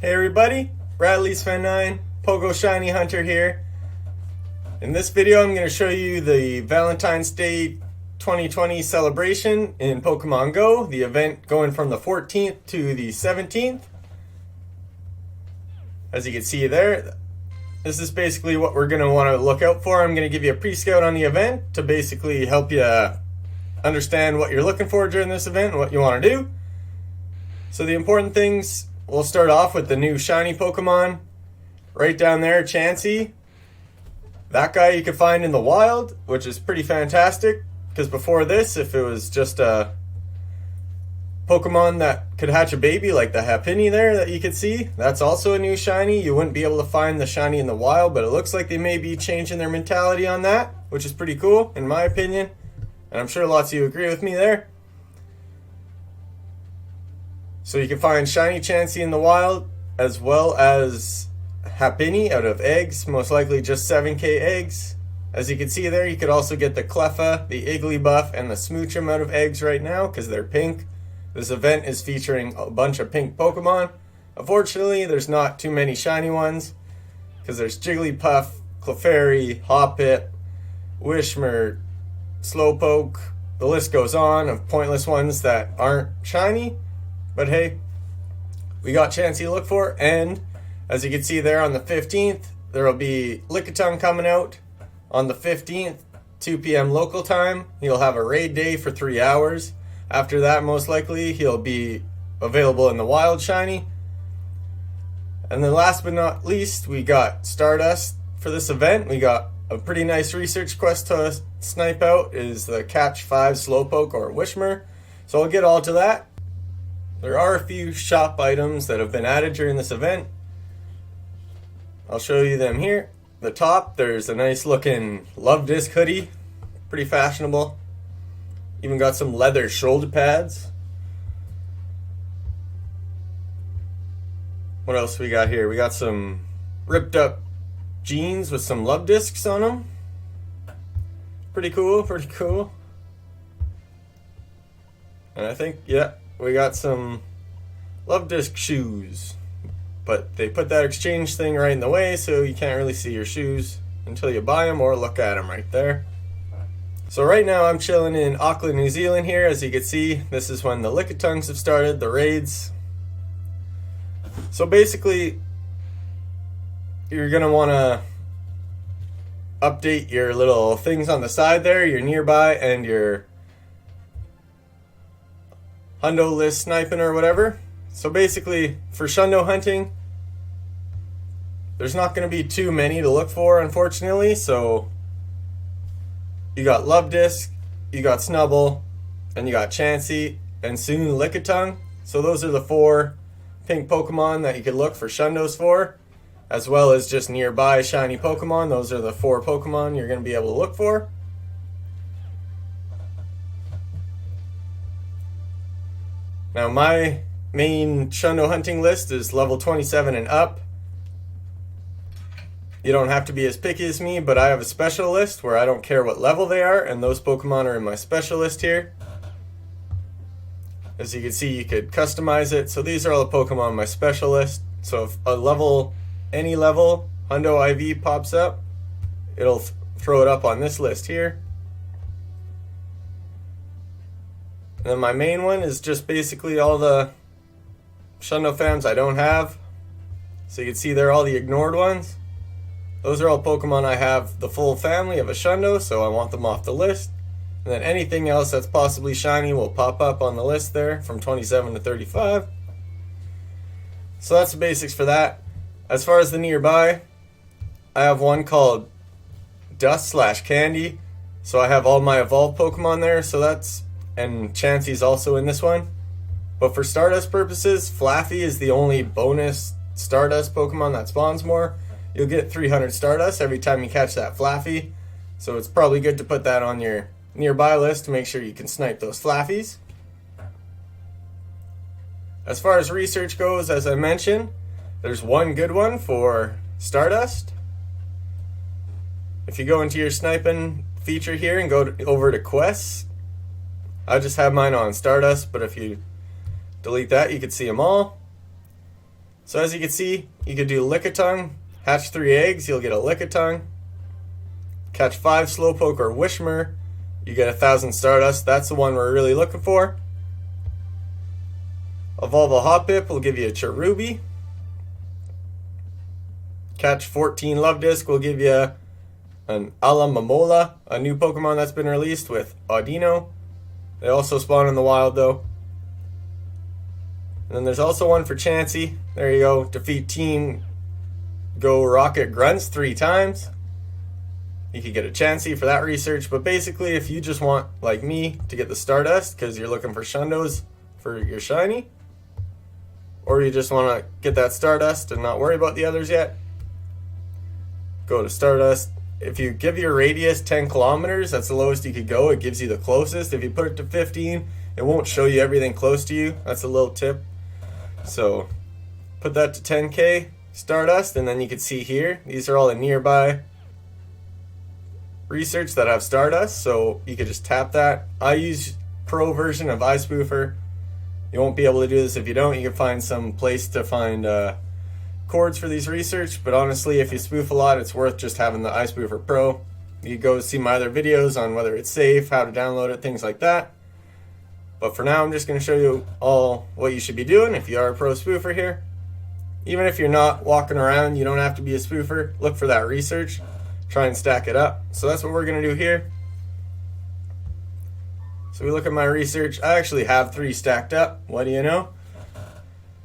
Hey everybody, Bradley's Fan 9, Pogo Shiny Hunter here. In this video I'm going to show you the Valentine's Day 2020 celebration in Pokemon GO, the event going from the 14th to the 17th. As you can see there, this is basically what we're going to want to look out for. I'm going to give you a pre-scout on the event to basically help you understand what you're looking for during this event and what you want to do. So the important things, we'll start off with the new shiny Pokemon. Right down there, Chancey. That guy you can find in the wild, which is pretty fantastic. Because before this, if it was just a Pokemon that could hatch a baby like the Happiny there that you could see, that's also a new shiny. You wouldn't be able to find the shiny in the wild, but it looks like they may be changing their mentality on that, which is pretty cool in my opinion. And I'm sure lots of you agree with me there. So you can find shiny Chancey in the wild, as well as Happiny out of eggs, most likely just 7k eggs. As you can see there, you could also get the Cleffa, the Igglybuff, and the Smoochum out of eggs right now, because they're pink. This event is featuring a bunch of pink Pokemon. Unfortunately, there's not too many shiny ones, because there's Jigglypuff, Clefairy, Hoppip, Whismur, Slowpoke. The list goes on of pointless ones that aren't shiny. But hey, we got Chancey to look for, and as you can see there on the 15th, there will be Lickitung coming out on the 15th, 2 p.m. local time. He'll have a raid day for 3 hours. After that, most likely, he'll be available in the wild shiny. And then last but not least, we got Stardust for this event. We got a pretty nice research quest to snipe out, is the Catch 5 Slowpoke or Whismur. So I'll get all to that. There are a few shop items that have been added during this event. I'll show you them here. The top, there's a nice looking Luvdisc hoodie. Pretty fashionable. Even got some leather shoulder pads. What else we got here? We got some ripped up jeans with some Luvdiscs on them. Pretty cool, pretty cool. And I think, yeah, we got some Luvdisc shoes, but they put that exchange thing right in the way, so you can't really see your shoes until you buy them or look at them right there. So right now I'm chilling in Auckland, New Zealand here. As you can see, this is when the Lickitungs have started, the raids. So basically, you're going to want to update your little things on the side there, your nearby and your hundo list sniping or whatever. So basically, for shundo hunting, there's not going to be too many to look for, unfortunately. So you got Luvdisc, you got Snubbull, and you got Chancey, and soon Lickitung. So those are the 4 pink Pokemon that you could look for shundos for, as well as just nearby shiny Pokemon. Those are the 4 Pokemon you're going to be able to look for. Now my main shundo hunting list is level 27 and up. You don't have to be as picky as me, but I have a special list where I don't care what level they are, and those Pokemon are in my special list here. As you can see, you could customize it. So these are all the Pokemon on my special list. So if a level, any level, Hundo IV pops up, it'll throw it up on this list here. And then my main one is just basically all the shundo fams I don't have. So you can see there are all the ignored ones. Those are all Pokemon I have the full family of a shundo, so I want them off the list. And then anything else that's possibly shiny will pop up on the list there from 27 to 35. So that's the basics for that. As far as the nearby, I have one called Dust/Candy. So I have all my evolved Pokemon there, so that's, and Chancey's also in this one. But for Stardust purposes, Flaffy is the only bonus Stardust Pokemon that spawns more. You'll get 300 Stardust every time you catch that Flaffy. So it's probably good to put that on your nearby list to make sure you can snipe those Flaffies. As far as research goes, as I mentioned, there's one good one for Stardust. If you go into your sniping feature here and go over to quests, I just have mine on Stardust, but if you delete that, you can see them all. So as you can see, you could do Lickitung, hatch 3 eggs, you'll get a Lickitung. Catch 5 Slowpoke or Whismur, you get 1,000 Stardust. That's the one we're really looking for. Evolve a Hoppip will give you a Cherubi. Catch 14 Luvdisc will give you an Alomomola, a new Pokemon that's been released with Audino. They also spawn in the wild though. And then there's also one for Chancey. There you go. Defeat Team Go Rocket Grunts 3 times. You could get a Chancey for that research. But basically, if you just want, like me, to get the Stardust because you're looking for Shundos for your shiny, or you just want to get that Stardust and not worry about the others yet, go to Stardust. If you give your radius 10 kilometers, that's the lowest you could go. It gives you the closest. If you put it to 15, it won't show you everything close to you. That's a little tip. So put that to 10k Stardust, and then you can see here, these are all the nearby research that have Stardust. So you could just tap that. I use pro version of iSpoofer. You won't be able to do this if you don't. You can find some place to find chords for these research, but honestly, if you spoof a lot, it's worth just having the iSpoofer Pro. You go see my other videos on whether it's safe, how to download it, things like that. But for now, I'm just going to show you all what you should be doing if you are a pro spoofer here. Even if you're not walking around, you don't have to be a spoofer. Look for that research. Try and stack it up. So that's what we're going to do here. So we look at my research. I actually have 3 stacked up. What do you know?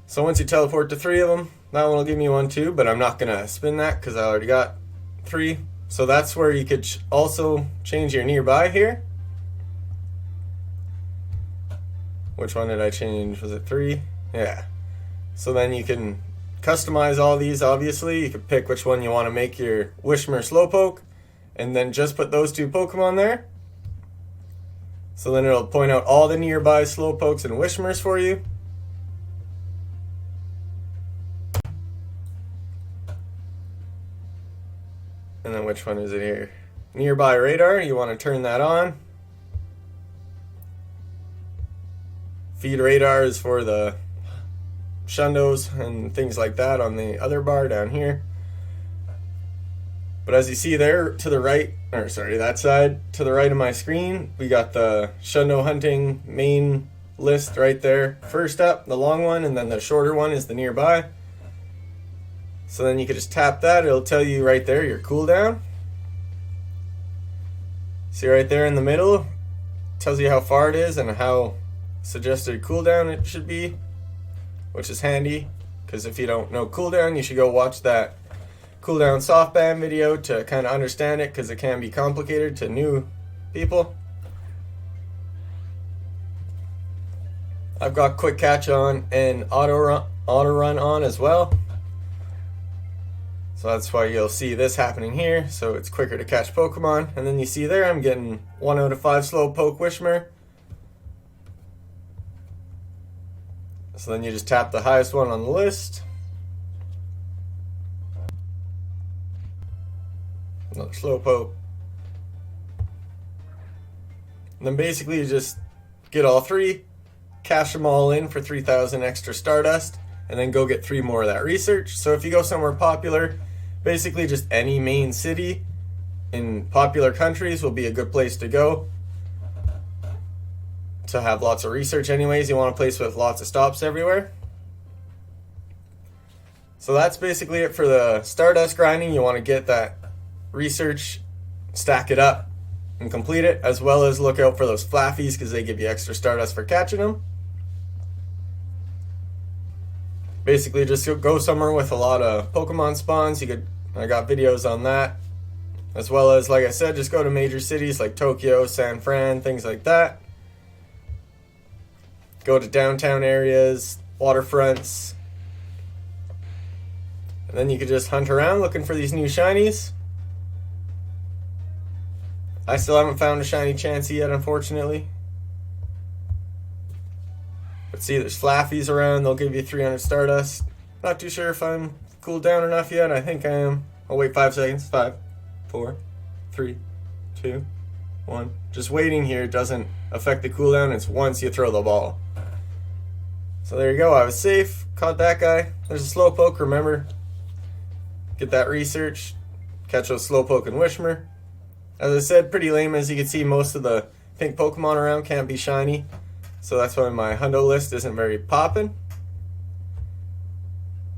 So once you teleport to 3 of them, that one will give me 1 too, but I'm not going to spin that because I already got 3. So that's where you could also change your nearby here. Which one did I change? Was it 3? Yeah. So then you can customize all these, obviously. You can pick which one you want to make your Whismur Slowpoke, and then just put those 2 Pokemon there. So then it'll point out all the nearby Slowpokes and Whismurs for you. And then which one is it here? Nearby radar, you want to turn that on. Feed radar is for the Shundos and things like that on the other bar down here. But as you see there to the right, or sorry, that side to the right of my screen, we got the Shundo hunting main list right there. First up, the long one, and then the shorter one is the nearby. So then you can just tap that, it'll tell you right there your cooldown. See right there in the middle, tells you how far it is and how suggested cooldown it should be, which is handy, because if you don't know cooldown, you should go watch that cooldown softband video to kind of understand it, because it can be complicated to new people. I've got quick catch on and auto run on as well. So that's why you'll see this happening here, so it's quicker to catch Pokemon. And then you see there I'm getting 1 out of 5 Slowpoke Whismur. So then you just tap the highest one on the list. Another Slowpoke. And then basically you just get all 3, cash them all in for 3,000 extra Stardust, and then go get 3 more of that research. So if you go somewhere popular, basically just any main city in popular countries will be a good place to go to have lots of research anyways. You want a place with lots of stops everywhere. So that's basically it for the Stardust grinding. You want to get that research, stack it up, and complete it, as well as look out for those Flaffies because they give you extra Stardust for catching them. Basically just go somewhere with a lot of Pokemon spawns. I got videos on that, as well as, like I said, just go to major cities like Tokyo, San Fran, things like that. Go to downtown areas, waterfronts, and then you could just hunt around looking for these new shinies. I still haven't found a shiny Chancey yet, unfortunately. But see, there's Flaffies around. They'll give you 300 Stardust. Not too sure if I'm cooled down enough yet. I think I am. I'll wait 5 seconds. 5, 4, 3, 2, 1. Just waiting here doesn't affect the cooldown. It's once you throw the ball. So there you go, I was safe, caught that guy. There's a Slowpoke, remember. Get that research, catch those Slowpoke and Whismur. As I said, pretty lame. As you can see, most of the pink Pokemon around can't be shiny. So that's why my hundo list isn't very poppin'.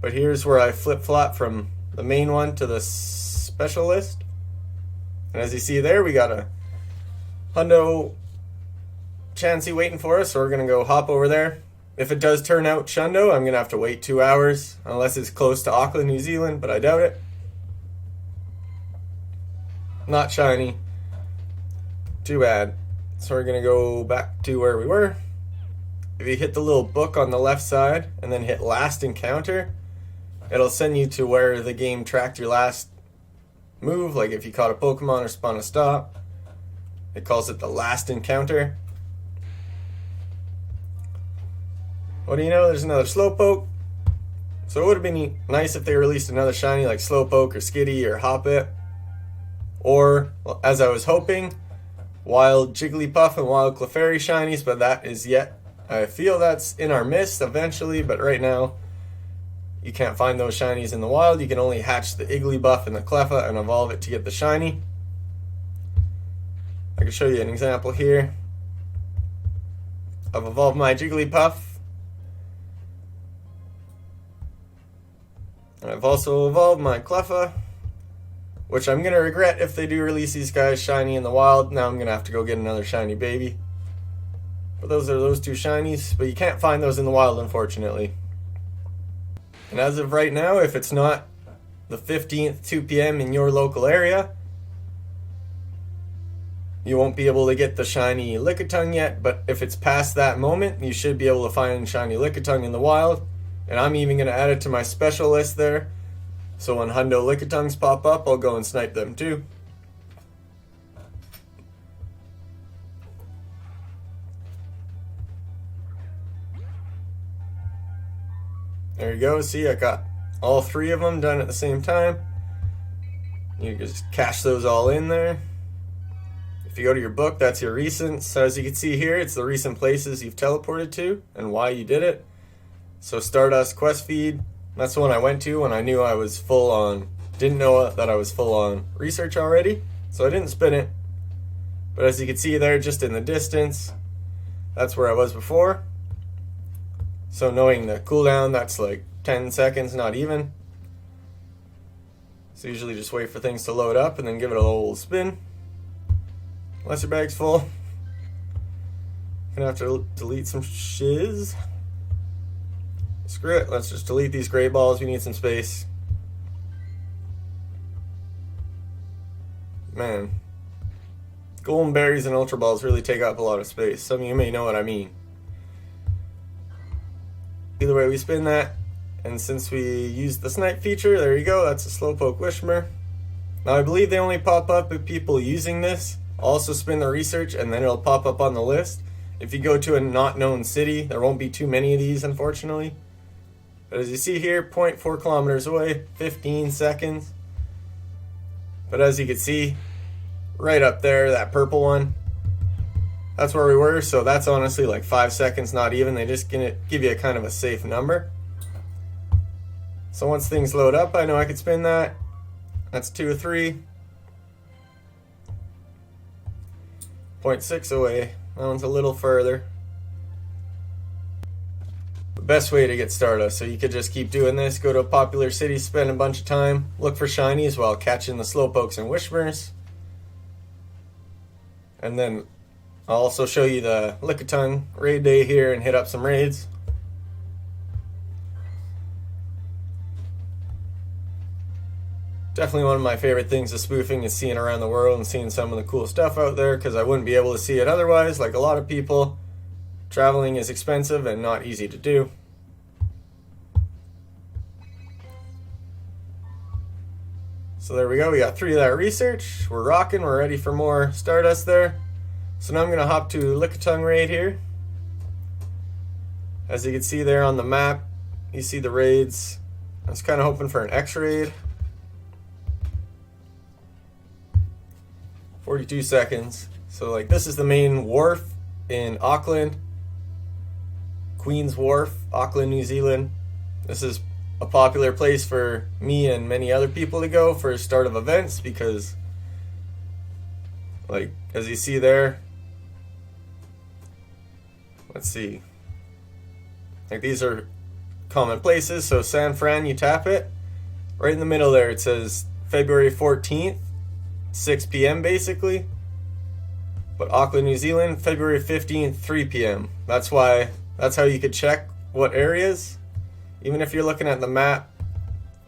But here's where I flip-flop from the main one to the special list. And as you see there, we got a hundo Chancey waiting for us, so we're going to go hop over there. If it does turn out Shundo, I'm going to have to wait 2 hours, unless it's close to Auckland, New Zealand, but I doubt it. Not shiny. Too bad. So we're going to go back to where we were. If you hit the little book on the left side, and then hit last encounter, it'll send you to where the game tracked your last move, like if you caught a Pokemon or spun a stop. It calls it the last encounter. What do you know? There's another Slowpoke. So it would have been nice if they released another shiny like Slowpoke or Skitty or Hoppip. Or, as I was hoping, Wild Jigglypuff and Wild Clefairy shinies, but that is yet. I feel that's in our midst eventually, but right now you can't find those shinies in the wild. You can only hatch the Igglybuff and the Cleffa and evolve it to get the shiny. I can show you an example here. I've evolved my Jigglypuff. I've also evolved my Cleffa, which I'm going to regret if they do release these guys shiny in the wild. Now I'm going to have to go get another shiny baby. But those are those two shinies, but you can't find those in the wild, unfortunately. And as of right now, if it's not the 15th, 2 p.m. in your local area, you won't be able to get the shiny Lickitung yet, but if it's past that moment, you should be able to find shiny Lickitung in the wild. And I'm even going to add it to my special list there. So when hundo Lickitungs pop up, I'll go and snipe them too. There you go. See, I got all 3 of them done at the same time. You just cache those all in there. If you go to your book, that's your recent. So as you can see here, it's the recent places you've teleported to and why you did it. So Stardust quest feed, that's the one I went to when I knew I was full on, didn't know that I was full on research already, so I didn't spin it. But as you can see there, just in the distance, that's where I was before. So knowing the cooldown, that's like 10 seconds, not even. So usually just wait for things to load up and then give it a little spin. Unless your bag's full. Gonna have to delete some shiz. Screw it, let's just delete these gray balls, we need some space. Man, golden berries and ultra balls really take up a lot of space. Some of you may know what I mean. Either way, we spin that, and since we used the snipe feature, there you go, that's a Slowpoke Whismur. Now I believe they only pop up if people using this also spin the research, and then it'll pop up on the list. If you go to a not known city, there won't be too many of these, unfortunately. But as you see here, 0.4 kilometers away, 15 seconds. But as you can see, right up there, that purple one, that's where we were. So that's honestly like 5 seconds, not even. They just gonna give you a kind of a safe number. So once things load up, I know I could spin that. That's 2 or 3. 0.6 away. That one's a little further. Best way to get Stardust, so you could just keep doing this, go to a popular city, spend a bunch of time, look for shinies while catching the Slowpokes and Whismurs. And then I'll also show you the Lickitung raid day here and hit up some raids. Definitely one of my favorite things of spoofing is seeing around the world and seeing some of the cool stuff out there, because I wouldn't be able to see it otherwise. Like a lot of people, traveling is expensive and not easy to do. So there we go, we got 3 of that research. We're rocking, we're ready for more Stardust there. So now I'm going to hop to Lickitung raid here. As you can see there on the map, you see the raids. I was kind of hoping for an X raid. 42 seconds. So like this is the main wharf in Auckland. Queen's Wharf, Auckland, New Zealand. This is a popular place for me and many other people to go for start of events because, like, as you see there, let's see, like, these are common places. So San Fran, you tap it right in the middle there, it says February 14th, 6 p.m. basically. But Auckland, New Zealand, February 15th, 3 p.m. That's how you could check what areas. Even if you're looking at the map,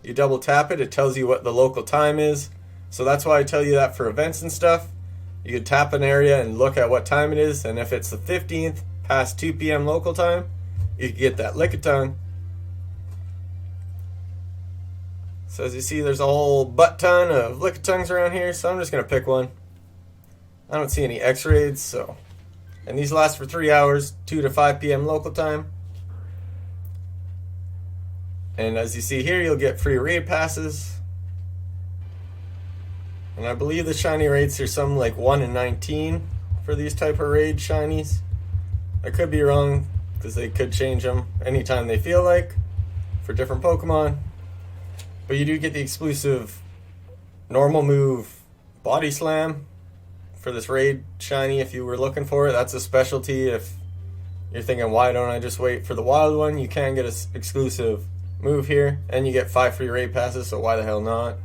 you double tap it, it tells you what the local time is. So that's why I tell you that for events and stuff. You could tap an area and look at what time it is, and if it's the 15th past 2 p.m. local time, you can get that Lickitung. So as you see, there's a whole butt ton of Lickitungs around here, so I'm just going to pick one. I don't see any X-raids, so. And these last for 3 hours, 2 to 5 p.m. local time. And as you see here, you'll get free raid passes. And I believe the shiny rates are some like 1 in 19 for these type of raid shinies. I could be wrong, because they could change them anytime they feel like for different Pokemon. But you do get the exclusive normal move Body Slam for this raid shiny if you were looking for it. That's a specialty. If you're thinking, why don't I just wait for the wild one? You can get an exclusive move here, and you get 5 free raid passes, so why the hell not?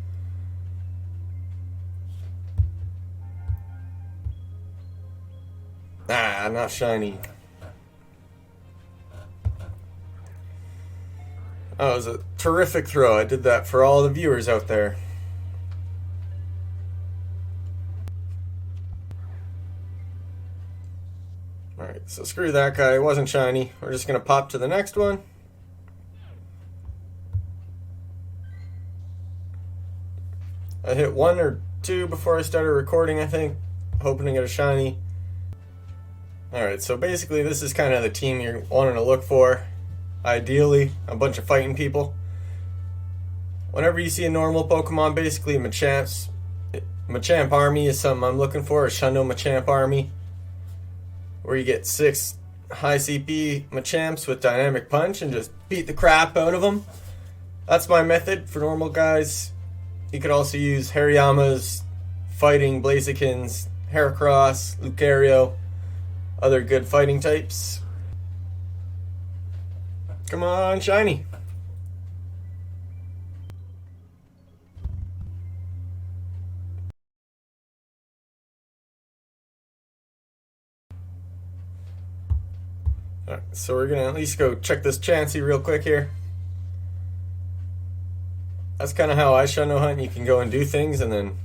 Ah, not shiny. Oh, it was a terrific throw. I did that for all the viewers out there. Alright, so screw that guy. It wasn't shiny. We're just going to pop to the next one. I hit 1 or 2 before I started recording, I think, hoping to get a shiny. Alright, so basically this is kind of the team you're wanting to look for. Ideally, a bunch of fighting people. Whenever you see a normal Pokemon, basically Machamp Army is something I'm looking for, a Shundo Machamp Army. Where you get 6 high CP Machamps with Dynamic Punch and just beat the crap out of them. That's my method for normal guys. You could also use Hariyama's, Fighting, Blazikins, Heracross, Lucario, other good fighting types. Come on, shiny. Alright, so we're gonna at least go check this Chancey real quick here. That's kind of how I Shundo hunt. You can go and do things and then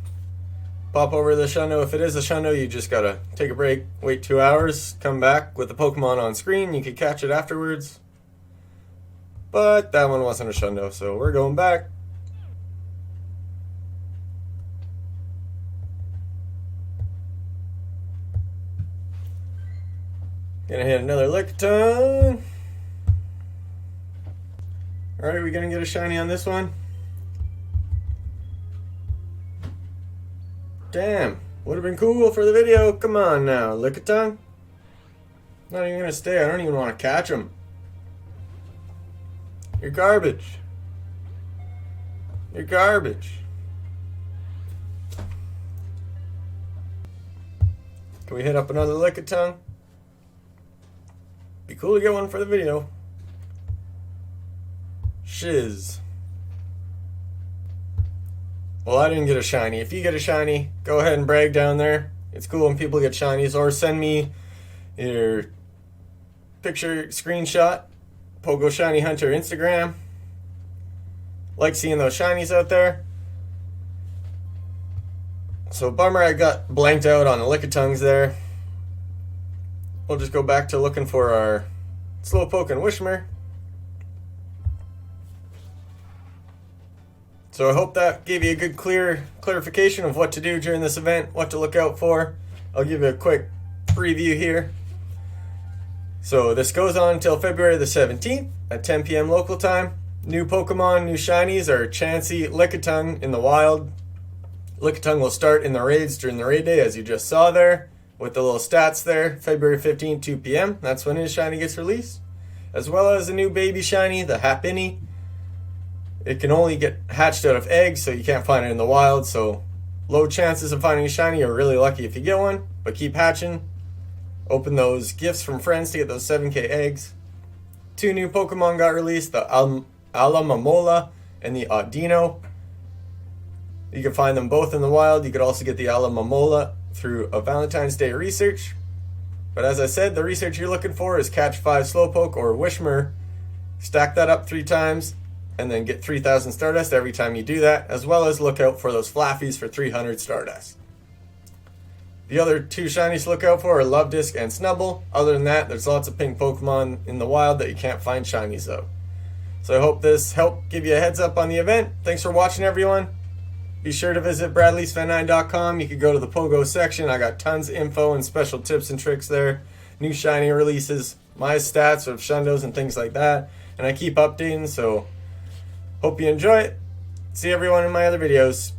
pop over to the Shundo. If it is a Shundo, you just gotta take a break, wait 2 hours, come back with the Pokemon on screen. You could catch it afterwards. But that one wasn't a Shundo, so we're going back. Gonna hit another Lickitung. Alright, we gonna get a shiny on this one? Damn, would have been cool for the video. Come on now, Lickitung. Not even gonna stay. I don't even want to catch him. You're garbage. You're garbage. Can we hit up another Lickitung? Be cool to get one for the video. Shiz. Well, I didn't get a shiny. If you get a shiny, go ahead and brag down there. It's cool when people get shinies, or send me your picture screenshot, Pogo Shiny Hunter Instagram. Like seeing those shinies out there. So bummer I got blanked out on the Lickitungs there. We'll just go back to looking for our Slowpoke and Whismur. So I hope that gave you a good clarification of what to do during this event, what to look out for. I'll give you a quick preview here. So this goes on until February the 17th at 10 p.m. local time. New Pokemon, new shinies are Chancey, Lickitung in the wild. Lickitung will start in the raids during the raid day, as you just saw there, with the little stats there. February 15th, 2 p.m. That's when his shiny gets released. as well as a new baby shiny, the Happiny. It can only get hatched out of eggs, so you can't find it in the wild, so low chances of finding a shiny. You're really lucky if you get one, but keep hatching. Open those gifts from friends to get those 7k eggs. 2 new Pokemon got released, the Alomomola and the Audino. You can find them both in the wild. You could also get the Alomomola through a Valentine's Day research. But as I said, the research you're looking for is catch 5 Slowpoke or Whismur. Stack that up 3 times and then get 3,000 Stardust every time you do that, as well as look out for those Flaffies for 300 Stardust. The other 2 shinies to look out for are Luvdisc and Snubbull. Other than that, there's lots of pink Pokemon in the wild that you can't find shinies of. So I hope this helped give you a heads up on the event. Thanks for watching, everyone. Be sure to visit bradleysfan9.com. You can go to the Pogo section. I got tons of info and special tips and tricks there. New shiny releases, my stats of Shundos and things like that. And I keep updating, so hope you enjoy it. See everyone in my other videos.